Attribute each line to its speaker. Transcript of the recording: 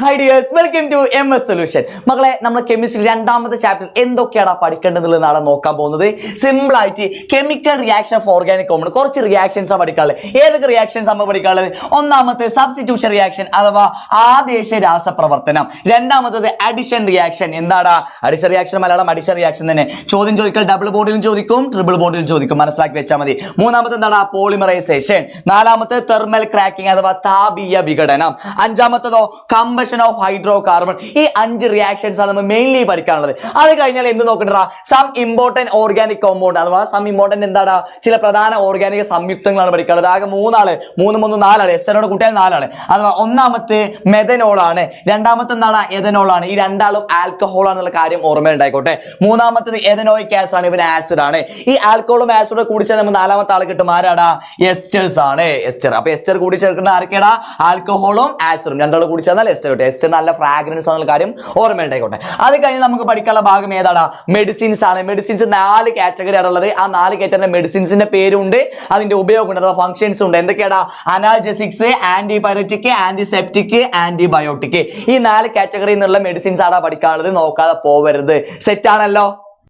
Speaker 1: Hi dears, welcome to MS Solution. മക്കളെ നമ്മൾ chemistry രണ്ടാമത്തെ ചാപ്റ്റർ എന്തൊക്കെയാണ് പഠിക്കേണ്ടതെന്നാണ് നോക്കാൻ പോകുന്നത്. സിമ്പിൾ ആയിട്ട് chemical reaction of organic compound കുറച്ച് റിയാക്ഷൻസ് പഠിക്കാനുള്ളത്. ഏതൊക്കെ റിയാക്ഷൻസ് നമ്മൾ പഠിക്കാനുള്ളത്? ഒന്നാമത്തെ സബ്സ്റ്റിറ്റ്യൂഷൻ റിയാക്ഷൻ അഥവാ ആദേശ രാസപ്രവർത്തനം. രണ്ടാമത്തത് അഡിഷൻ റിയാക്ഷൻ. എന്താണ് addition reaction? Malayalam addition reaction തന്നെ. ചോദ്യം ചോദിക്കൽ ഡബിൾ ബോണ്ടിലും ചോദിക്കും, ട്രിപ്പിൾ ബോണ്ടിലും ചോദിക്കും, മനസ്സിലാക്കി വെച്ചാൽ മതി. മൂന്നാമത്തെ എന്താണ്? പോളിമറൈസേഷൻ. നാലാമത്തെ തെർമൽ ക്രാക്കിംഗ് അഥവാ താപീയ വിഘടനം. അഞ്ചാമത്തതോ കമ്പഷൻ ഓഫ് ഹൈഡ്രോകാർബൺ. ഈ 5 റിയാക്ഷൻസ് ആണ് നമ്മൾ മെയിൻലി പഠിക്കാനുള്ളത്. അത് കഴിഞ്ഞാൽ എന്ത് നോക്കണ്ട? സം ഇമ്പോർട്ടന്റ് ഓർഗാനിക് കോമ്പൗണ്ട് അഥവാ സം ഇമ്പോർട്ടന്റ് എന്താണ്? ചില പ്രധാന ഓർഗാനിക സംയുക്തങ്ങളാണ് പഠിക്കാനുള്ളത്. ആകെ 3 ആള്, 3 എസ്റ്റനോട് കൂട്ടിയാൽ 4 ആണ്. അഥവാ ഒന്നാമത്തെ മെഥനോൾ ആണ്, രണ്ടാമത്തെ എന്താണ്? എഥനോൾ ആണ്. ഈ രണ്ടാളും ആൽക്കഹോൾ ആണെന്നുള്ള കാര്യം ഓർമ്മയുണ്ടായിക്കോട്ടെ. മൂന്നാമത്തത് എഥനോയിക് ആസിഡ് ആണ്, ഇവൻ ആസിഡ് ആണ്. ഈ ആൽക്കഹോളും ആസിഡും കൂടി ചേർന്ന് നമ്മൾ നാലാമത്തെ ആൾ കിട്ടും. ആരാടാ? എസ്റ്റേഴ്സ് ആണ്. എസ്റ്റർ. അപ്പൊ എസ്റ്റർ കൂടി ചേർക്കുന്ന ആർക്കേടാ? ആൽക്കഹോളും ആസിഡും രണ്ടാളും കൂടി ചേർന്നാൽ എസ്റ്റർ. എസ്റ്റർ നല്ല ഫ്രാഗ്രൻസ് ആണെന്നുള്ള കാര്യം ഓർമ്മയുണ്ടായിക്കോട്ടെ. അത് കഴിഞ്ഞ് നമുക്ക് പഠിക്കാനുള്ള ഭാഗം ഏതാണ്? മെഡിസിൻസ് ആണ്. മെഡിസിൻസ് 4 കാറ്റഗറി ആണുള്ളത്. ആ 4 കാറ്റഗറി മെഡിസിൻസിന്റെ പേരുണ്ട്, അതിന്റെ ഉപയോഗമുണ്ട് അഥവാ ഫംഗ്ഷൻസ് ഉണ്ട്. എന്തൊക്കെയാണ്? Analgesics, antipyretic, antiseptic, antibiotic. ഈ 4 കാറ്റഗറിയിൽ നിന്നുള്ള മെഡിസിൻസ് ആണ് പഠിക്കാനുള്ളത്. നോക്കാതെ പോവരുത്. സെറ്റ് ആണല്ലോ?